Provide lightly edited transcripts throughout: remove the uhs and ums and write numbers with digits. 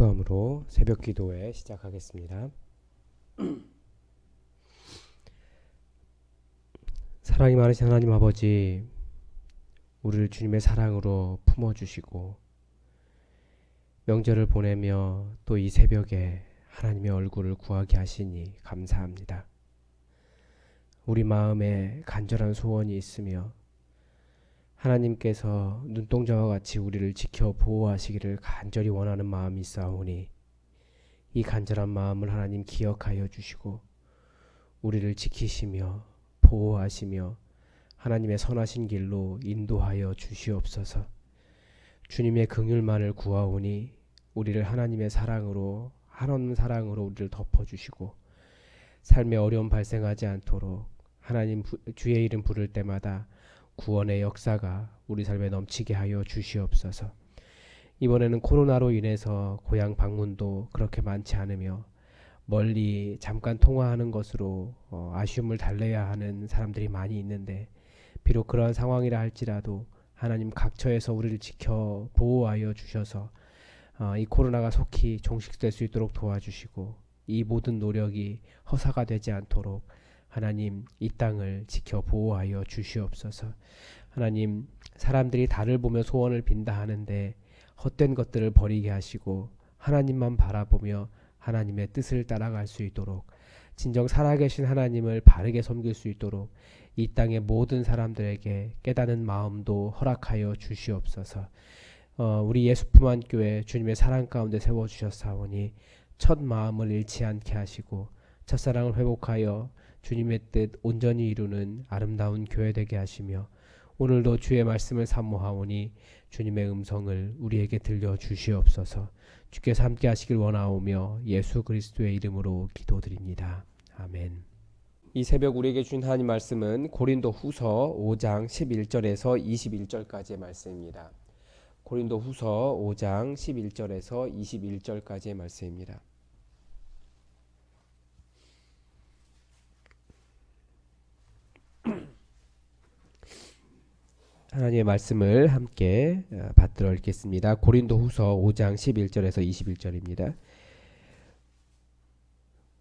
기도함으로 새벽 기도회 시작하겠습니다. 사랑이 많으신 하나님 아버지, 우리를 주님의 사랑으로 품어주시고 명절을 보내며 또 이 새벽에 하나님의 얼굴을 구하게 하시니 감사합니다. 우리 마음에 간절한 소원이 있으며 하나님께서 눈동자와 같이 우리를 지켜 보호하시기를 간절히 원하는 마음이 있사오니 이 간절한 마음을 하나님 기억하여 주시고 우리를 지키시며 보호하시며 하나님의 선하신 길로 인도하여 주시옵소서. 주님의 긍휼만을 구하오니 우리를 하나님의 사랑으로, 한없는 사랑으로 우리를 덮어주시고 삶의 어려움 발생하지 않도록 하나님 주의 이름 부를 때마다 구원의 역사가 우리 삶에 넘치게 하여 주시옵소서. 이번에는 코로나로 인해서 고향 방문도 그렇게 많지 않으며 멀리 잠깐 통화하는 것으로 아쉬움을 달래야 하는 사람들이 많이 있는데, 비록 그러한 상황이라 할지라도 하나님 각처에서 우리를 지켜 보호하여 주셔서 이 코로나가 속히 종식될 수 있도록 도와주시고 이 모든 노력이 허사가 되지 않도록 하나님 이 땅을 지켜 보호하여 주시옵소서. 하나님, 사람들이 달을 보며 소원을 빈다 하는데 헛된 것들을 버리게 하시고 하나님만 바라보며 하나님의 뜻을 따라갈 수 있도록, 진정 살아계신 하나님을 바르게 섬길 수 있도록 이 땅의 모든 사람들에게 깨닫는 마음도 허락하여 주시옵소서. 우리 예수품안교회 주님의 사랑 가운데 세워주셨사오니 첫 마음을 잃지 않게 하시고 첫사랑을 회복하여 주님의 뜻 온전히 이루는 아름다운 교회 되게 하시며 오늘도 주의 말씀을 사모하오니 주님의 음성을 우리에게 들려주시옵소서. 주께서 함께 하시길 원하오며 예수 그리스도의 이름으로 기도드립니다. 아멘. 이 새벽 우리에게 주신 하나님 말씀은 고린도 후서 5장 11절에서 21절까지의 말씀입니다. 고린도 후서 5장 11절에서 21절까지의 말씀입니다. 하나님의 말씀을 함께 받들어 읽겠습니다. 고린도 후서 5장 11절에서 21절입니다.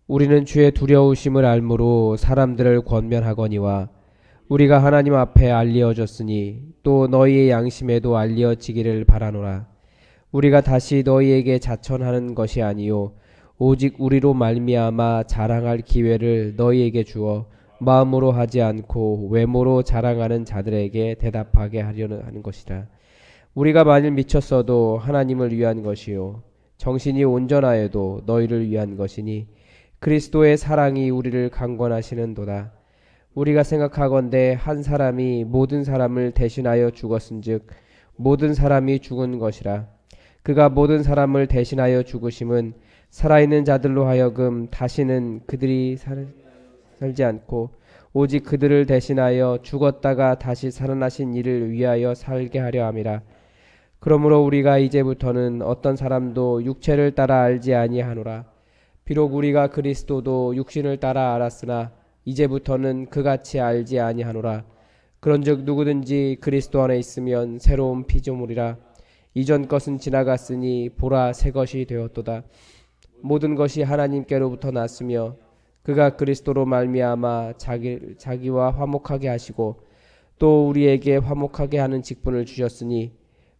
우리는 주의 두려우심을 알므로 사람들을 권면하거니와 우리가 하나님 앞에 알리어졌으니 또 너희의 양심에도 알리어지기를 바라노라. 우리가 다시 너희에게 자천하는 것이 아니요 오직 우리로 말미암아 자랑할 기회를 너희에게 주어 마음으로 하지 않고 외모로 자랑하는 자들에게 대답하게 하려는 하는 것이라. 우리가 만일 미쳤어도 하나님을 위한 것이요 정신이 온전하여도 너희를 위한 것이니 그리스도의 사랑이 우리를 강권하시는도다. 우리가 생각하건대 한 사람이 모든 사람을 대신하여 죽었은즉 모든 사람이 죽은 것이라. 그가 모든 사람을 대신하여 죽으심은 살아있는 자들로 하여금 다시는 그들이 살지 않고 오직 그들을 대신하여 죽었다가 다시 살아나신 이를 위하여 살게 하려 함이라. 그러므로 우리가 이제부터는 어떤 사람도 육체를 따라 알지 아니하노라. 비록 우리가 그리스도도 육신을 따라 알았으나 이제부터는 그같이 알지 아니하노라. 그런즉 누구든지 그리스도 안에 있으면 새로운 피조물이라. 이전 것은 지나갔으니 보라 새 것이 되었도다. 모든 것이 하나님께로부터 났으며 그가 그리스도로 말미암아 자기와 화목하게 하시고 또 우리에게 화목하게 하는 직분을 주셨으니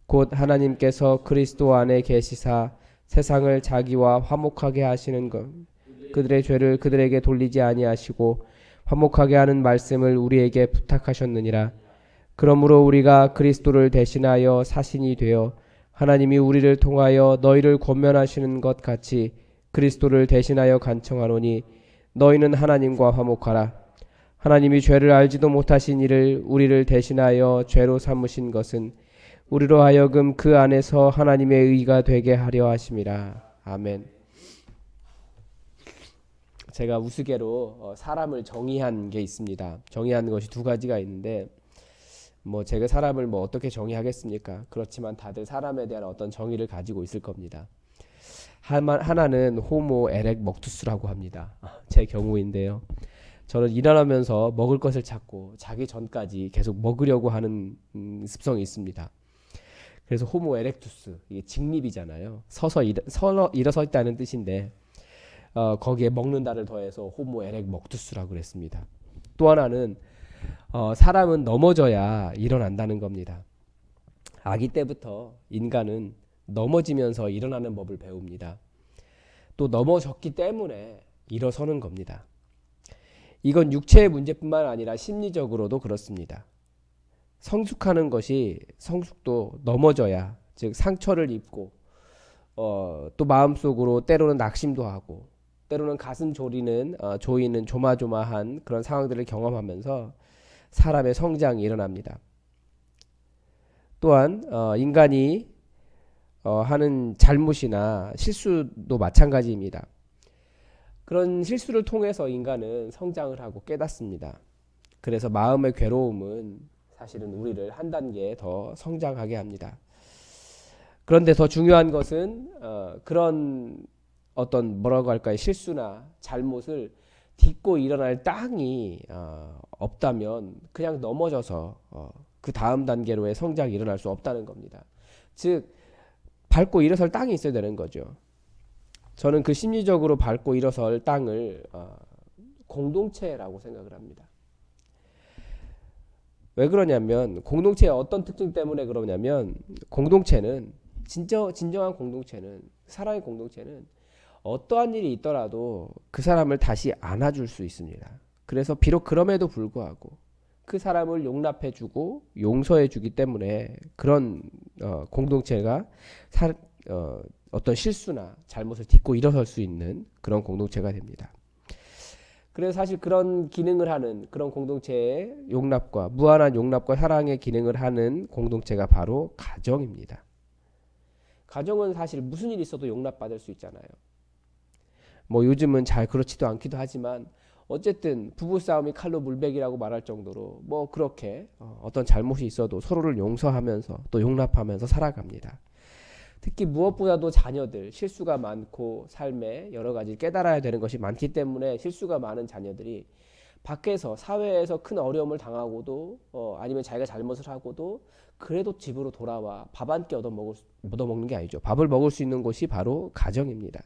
곧 하나님께서 그리스도 안에 계시사 세상을 자기와 화목하게 하시는 것, 그들의 죄를 그들에게 돌리지 아니하시고 화목하게 하는 말씀을 우리에게 부탁하셨느니라. 그러므로 우리가 그리스도를 대신하여 사신이 되어 하나님이 우리를 통하여 너희를 권면하시는 것 같이 그리스도를 대신하여 간청하노니 너희는 하나님과 화목하라. 하나님이 죄를 알지도 못하신 이를 우리를 대신하여 죄로 삼으신 것은 우리로 하여금 그 안에서 하나님의 의가 되게 하려 하심이라. 아멘. 제가 우스개로 사람을 정의한 게 있습니다. 정의한 것이 두 가지가 있는데 제가 사람을 어떻게 정의하겠습니까? 그렇지만 다들 사람에 대한 어떤 정의를 가지고 있을 겁니다. 하나는 호모 에렉먹투스라고 합니다. 제 경우인데요. 저는 일어나면서 먹을 것을 찾고 자기 전까지 계속 먹으려고 하는 습성이 있습니다. 그래서 호모 에렉투스, 이게 직립이잖아요. 일어서 있다는 뜻인데 거기에 먹는다를 더해서 호모 에렉먹투스라고 그랬습니다. 또 하나는 사람은 넘어져야 일어난다는 겁니다. 아기 때부터 인간은 넘어지면서 일어나는 법을 배웁니다. 또 넘어졌기 때문에 일어서는 겁니다. 이건 육체의 문제뿐만 아니라 심리적으로도 그렇습니다. 성숙하는 것이 성숙도 넘어져야, 즉 상처를 입고 또 마음속으로 때로는 낙심도 하고 때로는 가슴 조이는 조마조마한 그런 상황들을 경험하면서 사람의 성장이 일어납니다. 또한 인간이 하는 잘못이나 실수도 마찬가지입니다. 그런 실수를 통해서 인간은 성장을 하고 깨닫습니다. 그래서 마음의 괴로움은 사실은 우리를 한 단계 더 성장하게 합니다. 그런데 더 중요한 것은 그런 어떤 뭐라고 할까요? 실수나 잘못을 딛고 일어날 땅이 없다면 그냥 넘어져서 그 다음 단계로의 성장이 일어날 수 없다는 겁니다. 즉 밟고 일어설 땅이 있어야 되는 거죠. 저는 그 심리적으로 밟고 일어설 땅을 공동체라고 생각을 합니다. 왜 그러냐면 공동체의 어떤 특징 때문에 그러냐면 공동체는 진정한 공동체는 사랑의 공동체는 어떠한 일이 있더라도 그 사람을 다시 안아줄 수 있습니다. 그래서 비록 그럼에도 불구하고 그 사람을 용납해주고 용서해주기 때문에 그런 공동체가 어떤 실수나 잘못을 딛고 일어설 수 있는 그런 공동체가 됩니다. 그래서 사실 그런 기능을 하는 그런 공동체의 용납과 무한한 용납과 사랑의 기능을 하는 공동체가 바로 가정입니다. 가정은 사실 무슨 일이 있어도 용납받을 수 있잖아요. 뭐 요즘은 잘 그렇지도 않기도 하지만 어쨌든 부부싸움이 칼로 물베기라고 말할 정도로 뭐 그렇게 어떤 잘못이 있어도 서로를 용서하면서 또 용납하면서 살아갑니다. 특히 무엇보다도 자녀들 실수가 많고 삶에 여러 가지 깨달아야 되는 것이 많기 때문에 실수가 많은 자녀들이 밖에서 사회에서 큰 어려움을 당하고도 아니면 자기가 잘못을 하고도 그래도 집으로 돌아와 밥 한 끼 얻어먹는 게 아니죠. 밥을 먹을 수 있는 곳이 바로 가정입니다.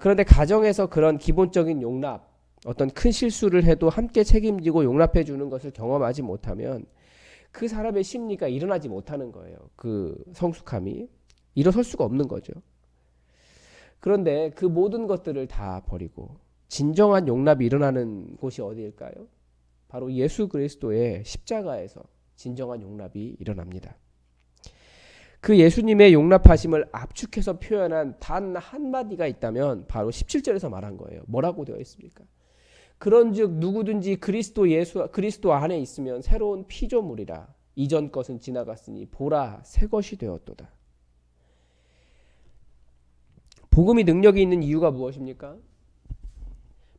그런데 가정에서 그런 기본적인 용납, 어떤 큰 실수를 해도 함께 책임지고 용납해 주는 것을 경험하지 못하면 그 사람의 심리가 일어나지 못하는 거예요. 그 성숙함이 일어설 수가 없는 거죠. 그런데 그 모든 것들을 다 버리고 진정한 용납이 일어나는 곳이 어디일까요? 바로 예수 그리스도의 십자가에서 진정한 용납이 일어납니다. 그 예수님의 용납하심을 압축해서 표현한 단 한마디가 있다면 바로 17절에서 말한 거예요. 뭐라고 되어 있습니까? 그런즉 누구든지 그리스도 안에 있으면 새로운 피조물이라 이전 것은 지나갔으니 보라 새 것이 되었도다. 복음이 능력이 있는 이유가 무엇입니까?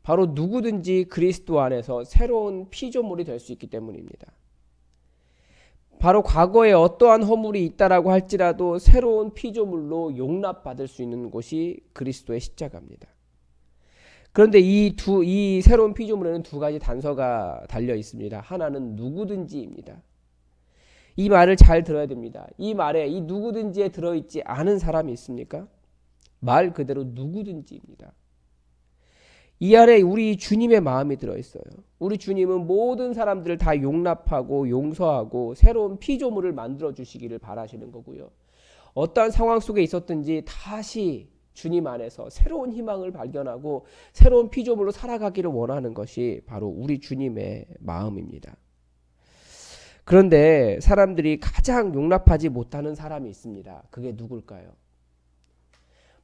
바로 누구든지 그리스도 안에서 새로운 피조물이 될 수 있기 때문입니다. 바로 과거에 어떠한 허물이 있다라고 할지라도 새로운 피조물로 용납받을 수 있는 곳이 그리스도의 십자가입니다. 그런데 이 새로운 피조물에는 두 가지 단서가 달려 있습니다. 하나는 누구든지입니다. 이 말을 잘 들어야 됩니다. 이 말에 이 누구든지에 들어있지 않은 사람이 있습니까? 말 그대로 누구든지입니다. 이 안에 우리 주님의 마음이 들어있어요. 우리 주님은 모든 사람들을 다 용납하고 용서하고 새로운 피조물을 만들어 주시기를 바라시는 거고요. 어떠한 상황 속에 있었든지 다시 주님 안에서 새로운 희망을 발견하고 새로운 피조물로 살아가기를 원하는 것이 바로 우리 주님의 마음입니다. 그런데 사람들이 가장 용납하지 못하는 사람이 있습니다. 그게 누굴까요?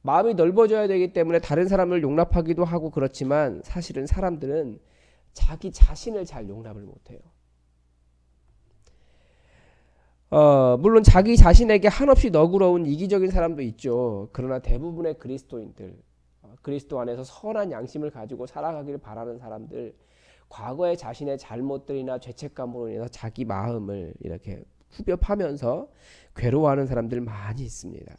마음이 넓어져야 되기 때문에 다른 사람을 용납하기도 하고 그렇지만 사실은 사람들은 자기 자신을 잘 용납을 못해요. 물론 자기 자신에게 한없이 너그러운 이기적인 사람도 있죠. 그러나 대부분의 그리스도인들, 그리스도 안에서 선한 양심을 가지고 살아가기를 바라는 사람들, 과거의 자신의 잘못들이나 죄책감으로 인해서 자기 마음을 이렇게 후벼 파면서 괴로워하는 사람들 많이 있습니다.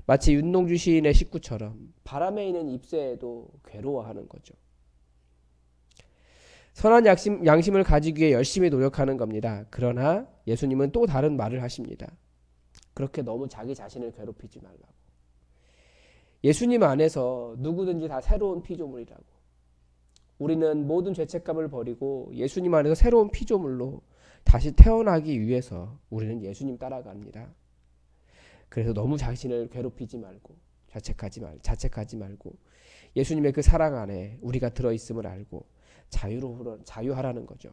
마치 윤동주 시인의 식구처럼 바람에 있는 잎새에도 괴로워하는 거죠. 선한 양심을 가지기 위해 열심히 노력하는 겁니다. 그러나 예수님은 또 다른 말을 하십니다. 그렇게 너무 자기 자신을 괴롭히지 말라고. 예수님 안에서 누구든지 다 새로운 피조물이라고. 우리는 모든 죄책감을 버리고 예수님 안에서 새로운 피조물로 다시 태어나기 위해서 우리는 예수님 따라갑니다. 그래서 너무 자신을 괴롭히지 말고 자책하지 말고 예수님의 그 사랑 안에 우리가 들어있음을 알고 자유하라는 거죠.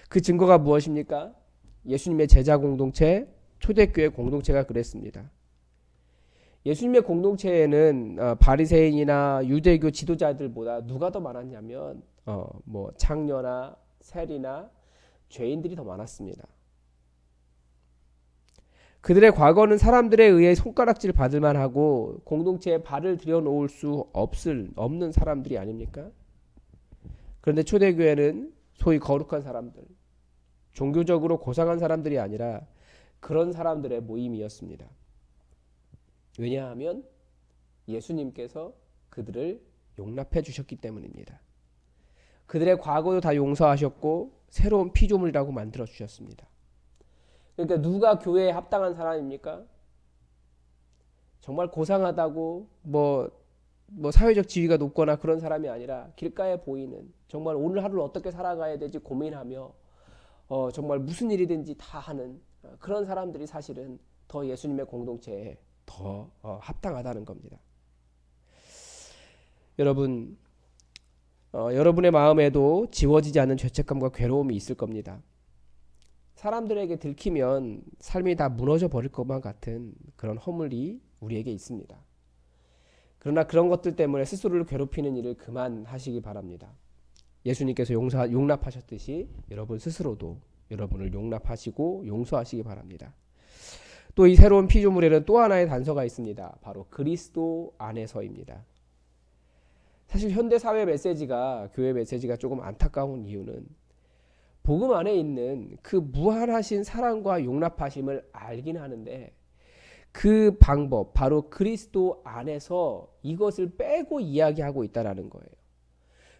그 증거가 무엇입니까? 예수님의 제자 공동체, 초대교회 공동체가 그랬습니다. 예수님의 공동체에는 바리새인이나 유대교 지도자들보다 누가 더 많았냐면 창녀나 세리나 죄인들이 더 많았습니다. 그들의 과거는 사람들에 의해 손가락질 받을 만하고 공동체에 발을 들여놓을 수 없는 사람들이 아닙니까? 그런데 초대교회는 소위 거룩한 사람들, 종교적으로 고상한 사람들이 아니라 그런 사람들의 모임이었습니다. 왜냐하면 예수님께서 그들을 용납해 주셨기 때문입니다. 그들의 과거도 다 용서하셨고 새로운 피조물이라고 만들어 주셨습니다. 그러니까 누가 교회에 합당한 사람입니까? 정말 고상하다고 사회적 지위가 높거나 그런 사람이 아니라 길가에 보이는, 정말 오늘 하루를 어떻게 살아가야 될지 고민하며 정말 무슨 일이든지 다 하는 그런 사람들이 사실은 더 예수님의 공동체에 더 합당하다는 겁니다. 여러분, 여러분의 마음에도 지워지지 않는 죄책감과 괴로움이 있을 겁니다. 사람들에게 들키면 삶이 다 무너져 버릴 것만 같은 그런 허물이 우리에게 있습니다. 그러나 그런 것들 때문에 스스로를 괴롭히는 일을 그만하시기 바랍니다. 예수님께서 용납하셨듯이 여러분 스스로도 여러분을 용납하시고 용서하시기 바랍니다. 또 이 새로운 피조물에는 또 하나의 단서가 있습니다. 바로 그리스도 안에서입니다. 사실 현대 사회 메시지가, 교회 메시지가 조금 안타까운 이유는 복음 안에 있는 그 무한하신 사랑과 용납하심을 알긴 하는데 그 방법, 바로 그리스도 안에서 이것을 빼고 이야기하고 있다는 거예요.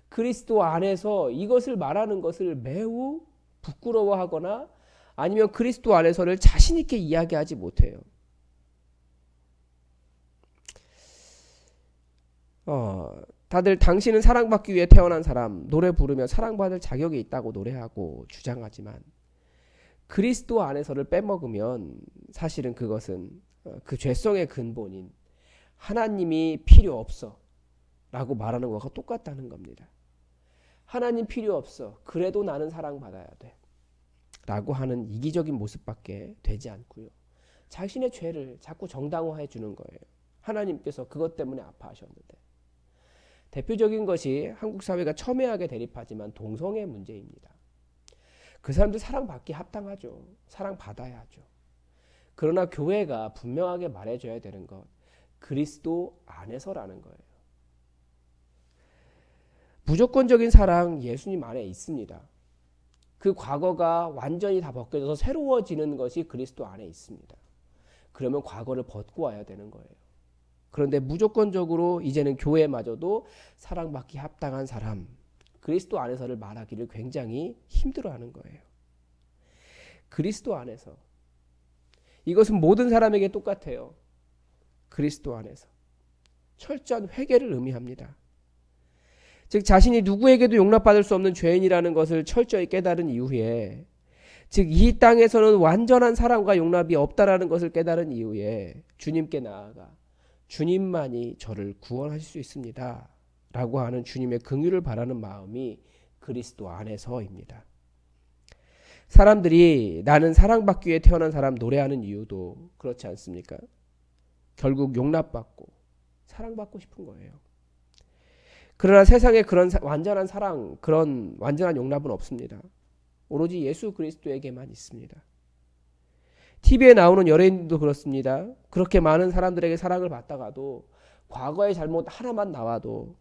그리스도 안에서 이것을 말하는 것을 매우 부끄러워하거나 아니면 그리스도 안에서를 자신 있게 이야기하지 못해요. 다들 당신은 사랑받기 위해 태어난 사람, 노래 부르며 사랑받을 자격이 있다고 노래하고 주장하지만 그리스도 안에서를 빼먹으면 사실은 그것은 그 죄성의 근본인 하나님이 필요 없어 라고 말하는 것과 똑같다는 겁니다. 하나님 필요 없어, 그래도 나는 사랑받아야 돼 라고 하는 이기적인 모습밖에 되지 않고요. 자신의 죄를 자꾸 정당화해 주는 거예요. 하나님께서 그것 때문에 아파하셨는데. 대표적인 것이 한국 사회가 첨예하게 대립하지만 동성애 문제입니다. 그 사람들 사랑받기 합당하죠. 사랑받아야 하죠. 그러나 교회가 분명하게 말해줘야 되는 것, 그리스도 안에서라는 거예요. 무조건적인 사랑 예수님 안에 있습니다. 그 과거가 완전히 다 벗겨져서 새로워지는 것이 그리스도 안에 있습니다. 그러면 과거를 벗고 와야 되는 거예요. 그런데 무조건적으로 이제는 교회마저도 사랑받기 합당한 사람, 그리스도 안에서를 말하기를 굉장히 힘들어하는 거예요. 그리스도 안에서. 이것은 모든 사람에게 똑같아요. 그리스도 안에서. 철저한 회개를 의미합니다. 즉 자신이 누구에게도 용납받을 수 없는 죄인이라는 것을 철저히 깨달은 이후에, 즉 이 땅에서는 완전한 사랑과 용납이 없다라는 것을 깨달은 이후에 주님께 나아가 주님만이 저를 구원하실 수 있습니다 라고 하는 주님의 긍휼을 바라는 마음이 그리스도 안에서입니다. 사람들이 나는 사랑받기 위해 태어난 사람 노래하는 이유도 그렇지 않습니까? 결국 용납받고 사랑받고 싶은 거예요. 그러나 세상에 그런 완전한 사랑, 그런 완전한 용납은 없습니다. 오로지 예수 그리스도에게만 있습니다. TV에 나오는 연예인도 그렇습니다. 그렇게 많은 사람들에게 사랑을 받다가도 과거의 잘못 하나만 나와도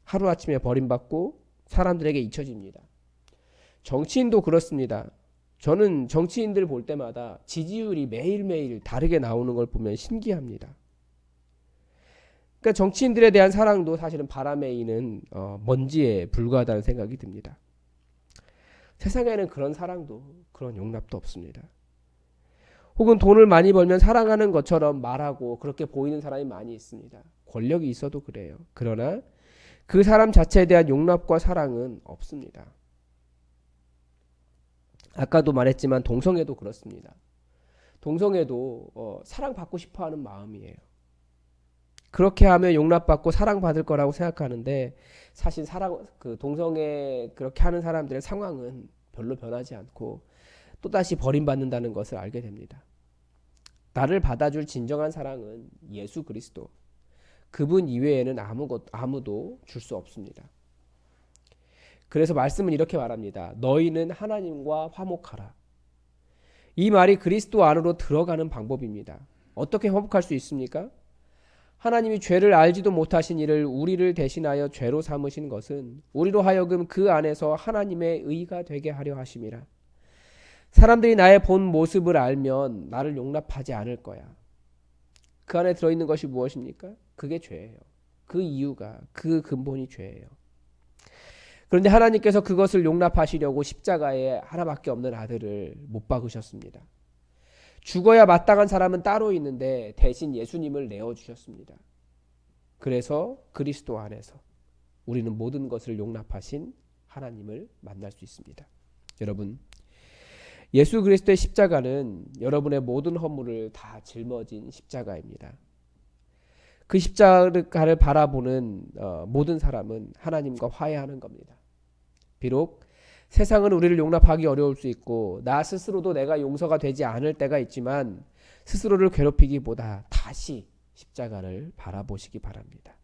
하루아침에 버림받고 사람들에게 잊혀집니다. 정치인도 그렇습니다. 저는 정치인들 볼 때마다 지지율이 매일매일 다르게 나오는 걸 보면 신기합니다. 그러니까 정치인들에 대한 사랑도 사실은 바람에 이는 먼지에 불과하다는 생각이 듭니다. 세상에는 그런 사랑도 그런 용납도 없습니다. 혹은 돈을 많이 벌면 사랑하는 것처럼 말하고 그렇게 보이는 사람이 많이 있습니다. 권력이 있어도 그래요. 그러나 그 사람 자체에 대한 용납과 사랑은 없습니다. 아까도 말했지만 동성애도 그렇습니다. 동성애도 사랑받고 싶어하는 마음이에요. 그렇게 하면 용납받고 사랑받을 거라고 생각하는데 사실 그 동성애 그렇게 하는 사람들의 상황은 별로 변하지 않고 또다시 버림받는다는 것을 알게 됩니다. 나를 받아줄 진정한 사랑은 예수 그리스도. 그분 이외에는 아무도 줄 수 없습니다. 그래서 말씀은 이렇게 말합니다. 너희는 하나님과 화목하라. 이 말이 그리스도 안으로 들어가는 방법입니다. 어떻게 화목할 수 있습니까? 하나님이 죄를 알지도 못하신 이를 우리를 대신하여 죄로 삼으신 것은 우리로 하여금 그 안에서 하나님의 의가 되게 하려 하심이라. 사람들이 나의 본 모습을 알면 나를 용납하지 않을 거야. 그 안에 들어있는 것이 무엇입니까? 그게 죄예요. 그 이유가, 그 근본이 죄예요. 그런데 하나님께서 그것을 용납하시려고 십자가에 하나밖에 없는 아들을 못 박으셨습니다. 죽어야 마땅한 사람은 따로 있는데 대신 예수님을 내어주셨습니다. 그래서 그리스도 안에서 우리는 모든 것을 용납하신 하나님을 만날 수 있습니다. 여러분, 예수 그리스도의 십자가는 여러분의 모든 허물을 다 짊어진 십자가입니다. 그 십자가를 바라보는 모든 사람은 하나님과 화해하는 겁니다. 비록 세상은 우리를 용납하기 어려울 수 있고 나 스스로도 내가 용서가 되지 않을 때가 있지만 스스로를 괴롭히기보다 다시 십자가를 바라보시기 바랍니다.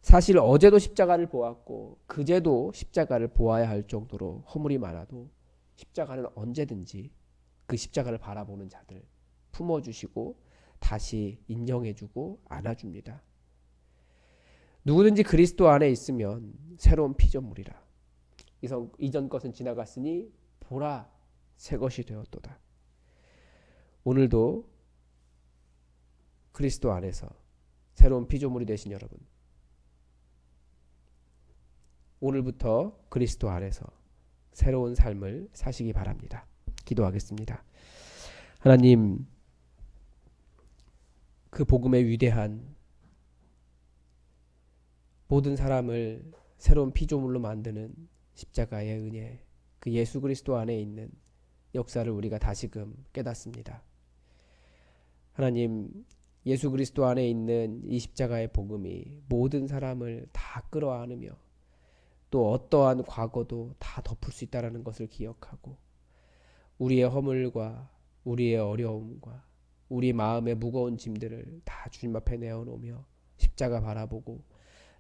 사실 어제도 십자가를 보았고 그제도 십자가를 보아야 할 정도로 허물이 많아도 십자가는 언제든지 그 십자가를 바라보는 자들 품어주시고 다시 인정해주고 안아줍니다. 누구든지 그리스도 안에 있으면 새로운 피조물이라. 이전 것은 지나갔으니 보라 새 것이 되었도다. 오늘도 그리스도 안에서 새로운 피조물이 되신 여러분, 오늘부터 그리스도 안에서 새로운 삶을 사시기 바랍니다. 기도하겠습니다. 하나님, 그 복음의 위대한 모든 사람을 새로운 피조물로 만드는 십자가의 은혜, 그 예수 그리스도 안에 있는 역사를 우리가 다시금 깨닫습니다. 하나님, 예수 그리스도 안에 있는 이 십자가의 복음이 모든 사람을 다 끌어안으며 또 어떠한 과거도 다 덮을 수 있다는 것을 기억하고 우리의 허물과 우리의 어려움과 우리 마음의 무거운 짐들을 다 주님 앞에 내어놓으며 십자가 바라보고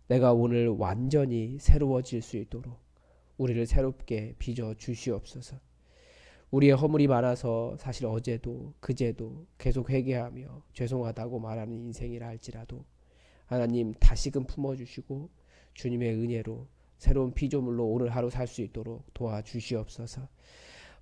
내가 오늘 완전히 새로워질 수 있도록 우리를 새롭게 빚어 주시옵소서. 우리의 허물이 많아서 사실 어제도 그제도 계속 회개하며 죄송하다고 말하는 인생이라 할지라도 하나님 다시금 품어주시고 주님의 은혜로 새로운 피조물로 오늘 하루 살 수 있도록 도와주시옵소서.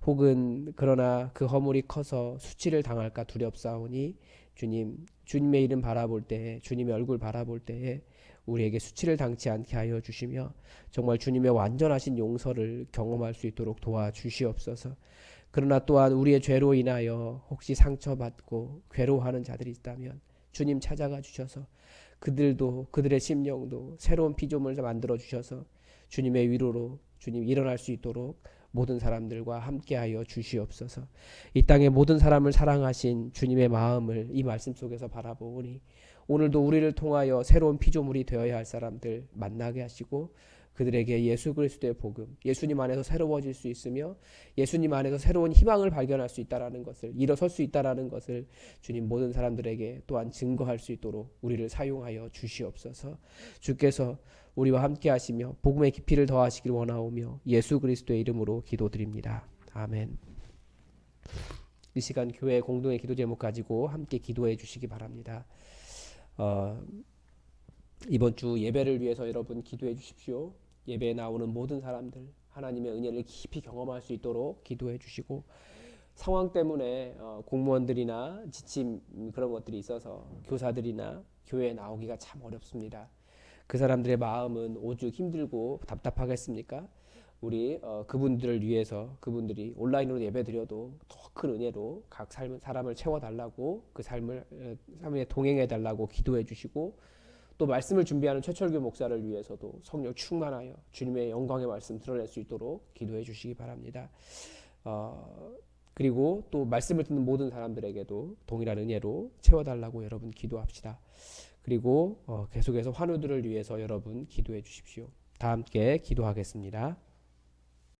혹은 그러나 그 허물이 커서 수치를 당할까 두렵사오니 주님의 이름 바라볼 때에 주님의 얼굴 바라볼 때에 우리에게 수치를 당치 않게 하여 주시며 정말 주님의 완전하신 용서를 경험할 수 있도록 도와주시옵소서. 그러나 또한 우리의 죄로 인하여 혹시 상처받고 괴로워하는 자들이 있다면 주님 찾아가 주셔서 그들도 그들의 심령도 새로운 피조물을 만들어 주셔서 주님의 위로로 주님 일어날 수 있도록 모든 사람들과 함께하여 주시옵소서. 이 땅의 모든 사람을 사랑하신 주님의 마음을 이 말씀 속에서 바라보니 오늘도 우리를 통하여 새로운 피조물이 되어야 할 사람들 만나게 하시고 그들에게 예수 그리스도의 복음, 예수님 안에서 새로워질 수 있으며 예수님 안에서 새로운 희망을 발견할 수 있다라는 것을, 일어설 수 있다라는 것을 주님 모든 사람들에게 또한 증거할 수 있도록 우리를 사용하여 주시옵소서. 주께서 우리와 함께 하시며 복음의 깊이를 더하시길 원하오며 예수 그리스도의 이름으로 기도드립니다. 아멘. 이 시간 교회 공동의 기도 제목 가지고 함께 기도해 주시기 바랍니다. 이번 주 예배를 위해서 여러분 기도해 주십시오. 예배에 나오는 모든 사람들 하나님의 은혜를 깊이 경험할 수 있도록 기도해 주시고 상황 때문에 공무원들이나 지침 그런 것들이 있어서 교사들이나 교회에 나오기가 참 어렵습니다. 그 사람들의 마음은 오죽 힘들고 답답하겠습니까? 우리 그분들을 위해서 그분들이 온라인으로 예배드려도 더 큰 은혜로 각 사람을 채워달라고 그 삶에 동행해달라고 기도해 주시고 또 말씀을 준비하는 최철규 목사를 위해서도 성령 충만하여 주님의 영광의 말씀 드러낼 수 있도록 기도해 주시기 바랍니다. 그리고 또 말씀을 듣는 모든 사람들에게도 동일한 은혜로 채워달라고 여러분 기도합시다. 그리고 계속해서 환우들을 위해서 여러분 기도해 주십시오. 다 함께 기도하겠습니다.